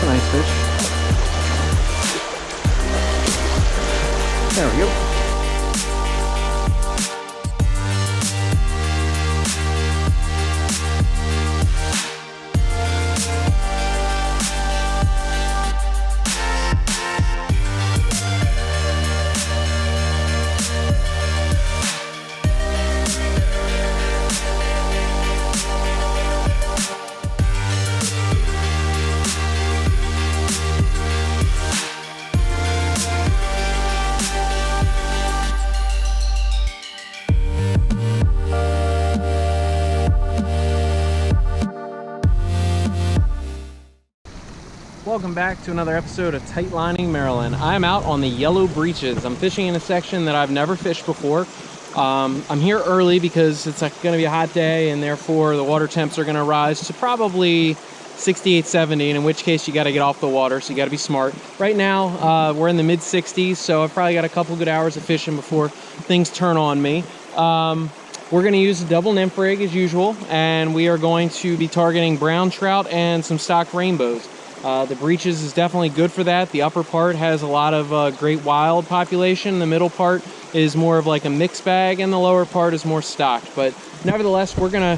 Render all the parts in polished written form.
a nice fish. There we go. Welcome back to another episode of Tight Lining Maryland. I'm out on the yellow breeches. I'm fishing in a section that I've never fished before. I'm here early because it's going to be a hot day, and therefore the water temps are going to rise to probably 68, 70, and in which case you got to get off the water, so you got to be smart. Right now we're in the mid 60s, so I've probably got a couple good hours of fishing before things turn on me. We're going to use a double nymph rig as usual, and we are going to be targeting brown trout and some stock rainbows. The breeches is definitely good for that. The upper part has a lot of great wild population. The middle part is more of like a mixed bag, and the lower part is more stocked. But nevertheless, we're gonna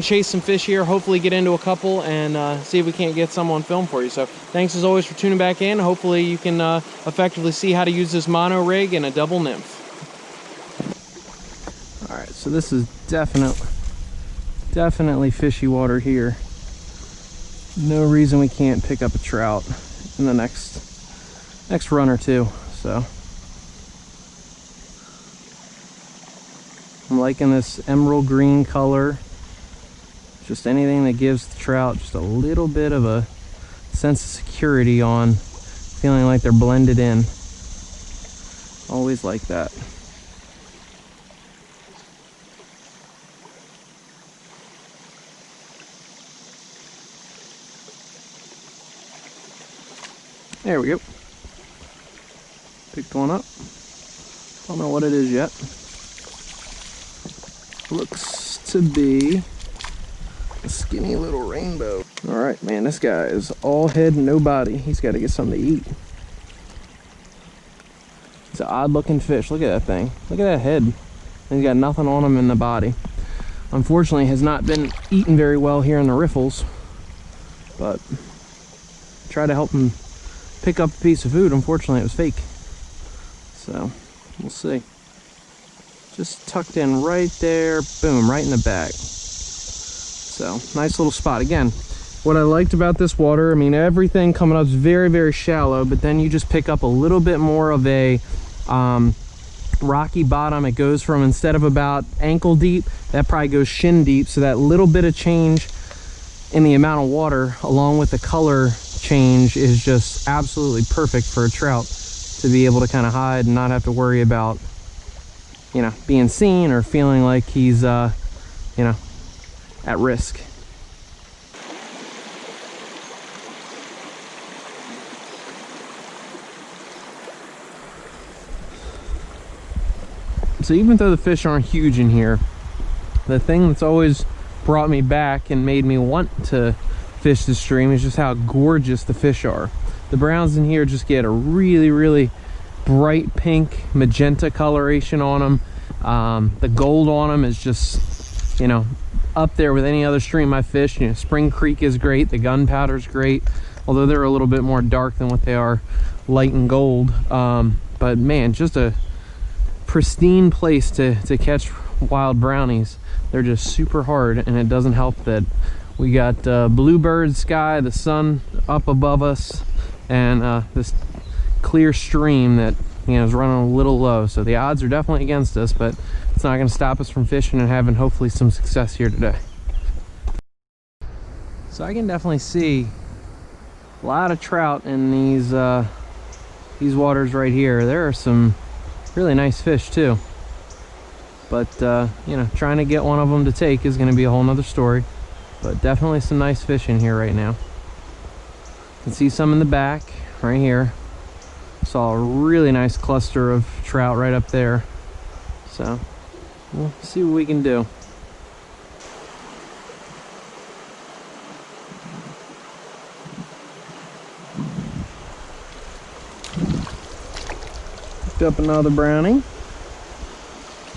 chase some fish here. Hopefully, get into a couple and see if we can't get some on film for you. So, thanks as always for tuning back in. Hopefully, you can effectively see how to use this mono rig and a double nymph. All right, so this is definitely fishy water here. No reason we can't pick up a trout in the next run or two. So I'm liking this emerald green color. Just anything that gives the trout just a little bit of a sense of security on feeling like they're blended in. Always like that. There we go. Picked one up. Don't know what it is yet. Looks to be a skinny little rainbow. Alright, man, this guy is all head, no body. He's got to get something to eat. It's an odd looking fish. Look at that thing. Look at that head. He's got nothing on him in the body. Unfortunately, has not been eaten very well here in the riffles. But try to help him pick up a piece of food. Unfortunately, it was fake. So, we'll see. Just tucked in right there. Boom, right in the bag. So, nice little spot. Again, what I liked about this water, I mean, everything coming up is very, very shallow, but then you just pick up a little bit more of a rocky bottom. It goes from, instead of about ankle deep, that probably goes shin deep. So that little bit of change in the amount of water, along with the color change, is just absolutely perfect for a trout to be able to kind of hide and not have to worry about, you know, being seen or feeling like he's you know, at risk. So even though the fish aren't huge in here, the thing that's always brought me back and made me want to fish the stream is just how gorgeous the fish are. The browns in here just get a really, really bright pink magenta coloration on them. The gold on them is just, you know, up there with any other stream I fish. You know, Spring Creek is great, the gunpowder's great, although they're a little bit more dark than what they are light and gold. But man, just a pristine place to catch wild brownies. They're just super hard, and it doesn't help that we got bluebird sky, the sun up above us, and this clear stream that, you know, is running a little low. So the odds are definitely against us, but it's not going to stop us from fishing and having hopefully some success here today. So I can definitely see a lot of trout in these waters right here. There are some really nice fish too, but you know, trying to get one of them to take is going to be a whole nother story. But definitely some nice fish in here right now. You can see some in the back right here. Saw a really nice cluster of trout right up there. So we'll see what we can do. up another brownie.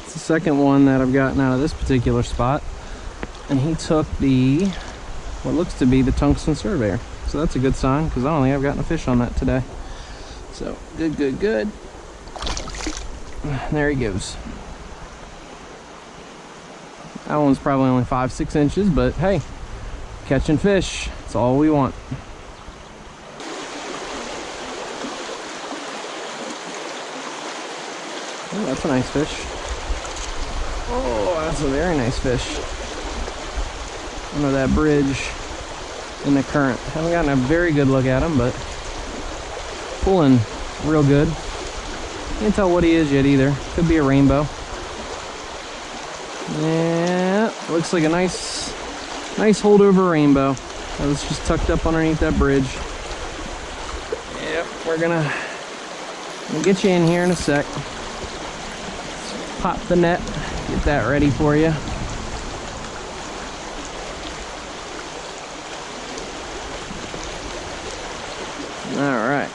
It's the second one that I've gotten out of this particular spot. And he took the, what looks to be the tungsten surveyor. So that's a good sign, because I don't think I've gotten a fish on that today. So, good, good, good. There he goes. That one's probably only 5-6 inches, but hey, catching fish, that's all we want. Oh, that's a nice fish. Oh, that's a very nice fish. Under that bridge in the current. Haven't gotten a very good look at him, but pulling real good. Can't tell what he is yet either. Could be a rainbow. Yeah, looks like a nice holdover rainbow. That was just tucked up underneath that bridge. Yep, we're gonna get you in here in a sec. Pop the net, get that ready for you. All right.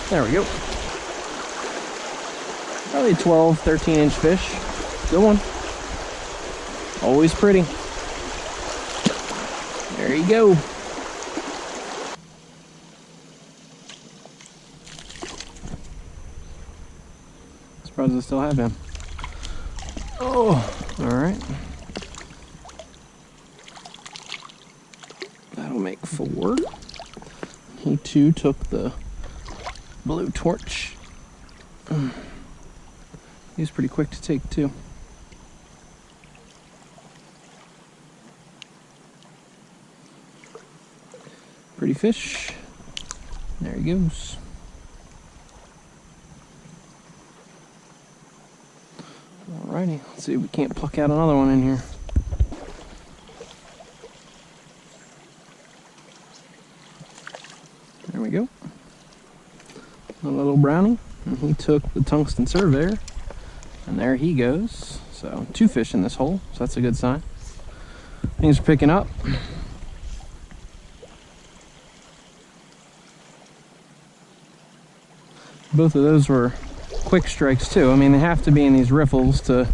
There we go. Probably 12, 13-inch fish. Good one. Always pretty. There you go. Surprised I still have him. Oh, all right. That'll make 4. He too took the blue torch. He was pretty quick to take too. Pretty fish. There he goes. Alrighty, let's see if we can't pluck out another one in here. There we go. A little brownie. And he took the tungsten surveyor. And there he goes. So 2 fish in this hole, so that's a good sign. Things are picking up. Both of those were quick strikes too. I mean, they have to be in these riffles to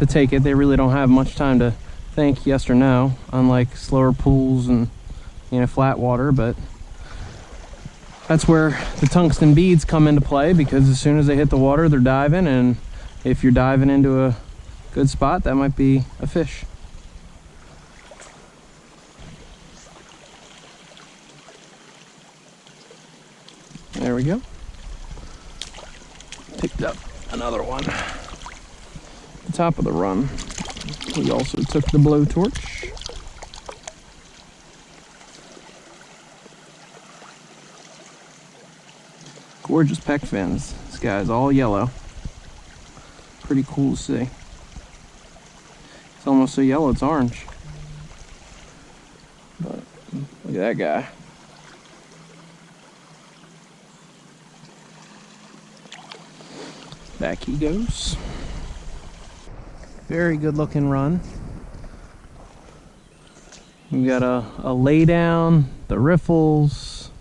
take it. They really don't have much time to think yes or no, unlike slower pools and, you know, flat water. But that's where the tungsten beads come into play, because as soon as they hit the water, they're diving, and if you're diving into a good spot, that might be a fish. There we go. Picked up another one. At the top of the run. He also took the blowtorch. Gorgeous peck fins. This guy's all yellow. Pretty cool to see. It's almost so yellow it's orange. But look at that guy. Back he goes. Very good looking run. We got a lay down, the riffles,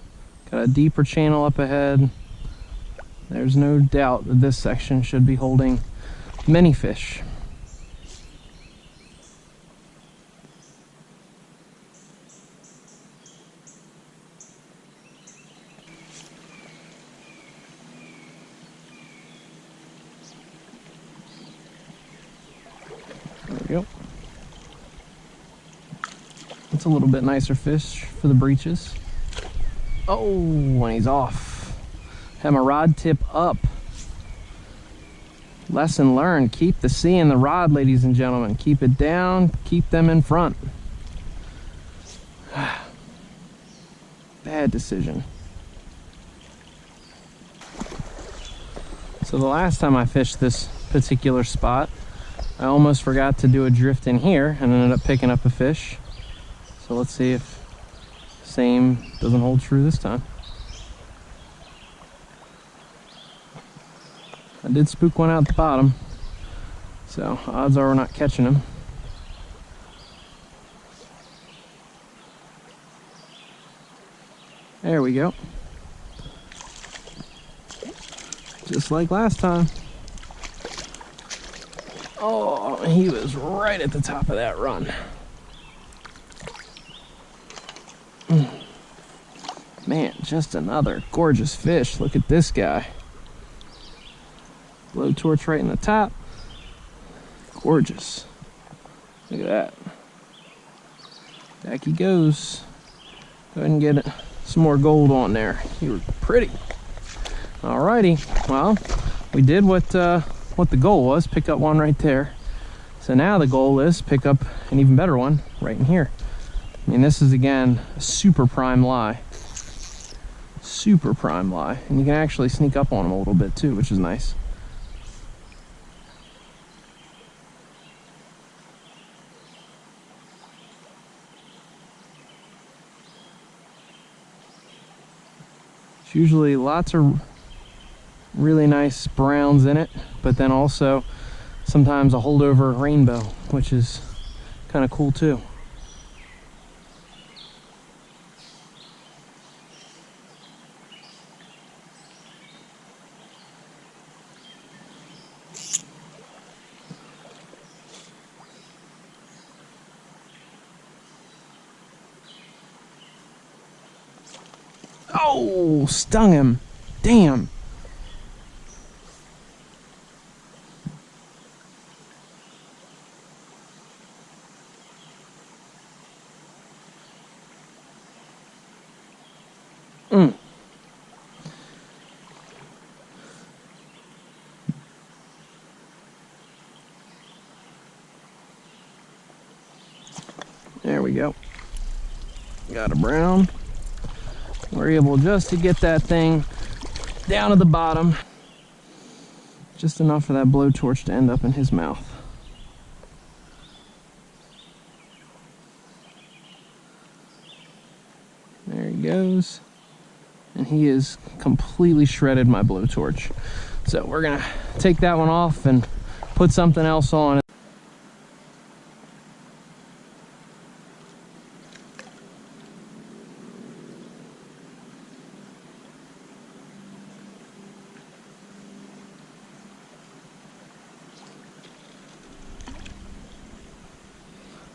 got a deeper channel up ahead. There's no doubt that this section should be holding many fish. There we go. It's a little bit nicer fish for the breeches. Oh, and he's off. Have my rod tip up. Lesson learned. Keep the sea in the rod, ladies and gentlemen. Keep it down. Keep them in front. Bad decision. So the last time I fished this particular spot, I almost forgot to do a drift in here and ended up picking up a fish. So let's see if the same doesn't hold true this time. I did spook one out the bottom, so odds are we're not catching him. There we go. Just like last time. Oh, he was right at the top of that run. Man, just another gorgeous fish. Look at this guy. Blowtorch right in the top. Gorgeous. Look at that. Back he goes. Go ahead and get some more gold on there. You were pretty. Alrighty. Well, we did what the goal was. Pick up one right there. So now the goal is pick up an even better one right in here. I mean, this is again a super prime lie. Super prime lie. And you can actually sneak up on them a little bit too, which is nice. It's usually lots of really nice browns in it, but then also sometimes a holdover rainbow, which is kind of cool too. Oh, stung him. Damn. There we go. Got a brown. We're able just to get that thing down to the bottom. Just enough for that blowtorch to end up in his mouth. There he goes. And he is completely shredded my blowtorch. So we're gonna take that one off and put something else on it.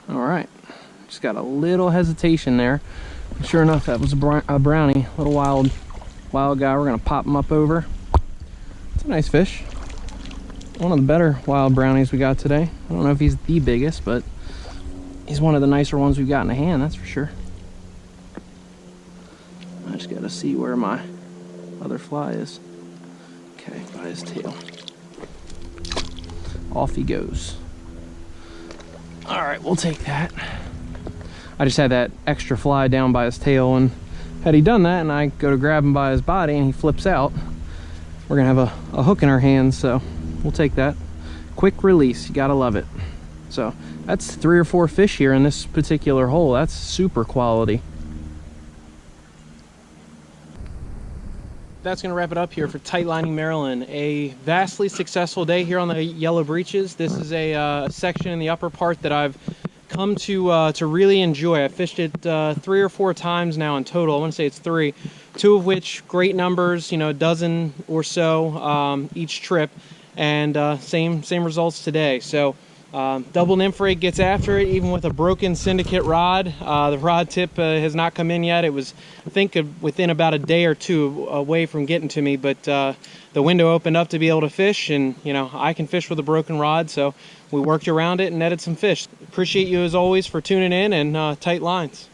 Alright, just got a little hesitation there. Sure enough, that was a brownie, a little wild guy. We're gonna pop him up over. It's a nice fish. One of the better wild brownies we got today. I don't know if he's the biggest, but he's one of the nicer ones we've got in the hand, that's for sure. I just gotta see where my other fly is. Okay, by his tail. Off he goes. All right, we'll take that. I just had that extra fly down by his tail, and had he done that and I go to grab him by his body and he flips out, we're gonna have a hook in our hands, so we'll take that. Quick release, you gotta love it. So that's 3 or 4 fish here in this particular hole. That's super quality. That's going to wrap it up here for Tight Lining Maryland. A vastly successful day here on the Yellow Breeches. This is a section in the upper part that I've come to really enjoy. I fished it 3 or 4 times now in total. I want to say it's 3. 2 of which great numbers, you know, a dozen or so each trip, and same results today. So double nymph rate gets after it, even with a broken Syndicate rod. The rod tip has not come in yet. It was, I think, within about a day or 2 away from getting to me, but the window opened up to be able to fish, and you know, I can fish with a broken rod, so we worked around it and netted some fish. Appreciate you as always for tuning in, and tight lines.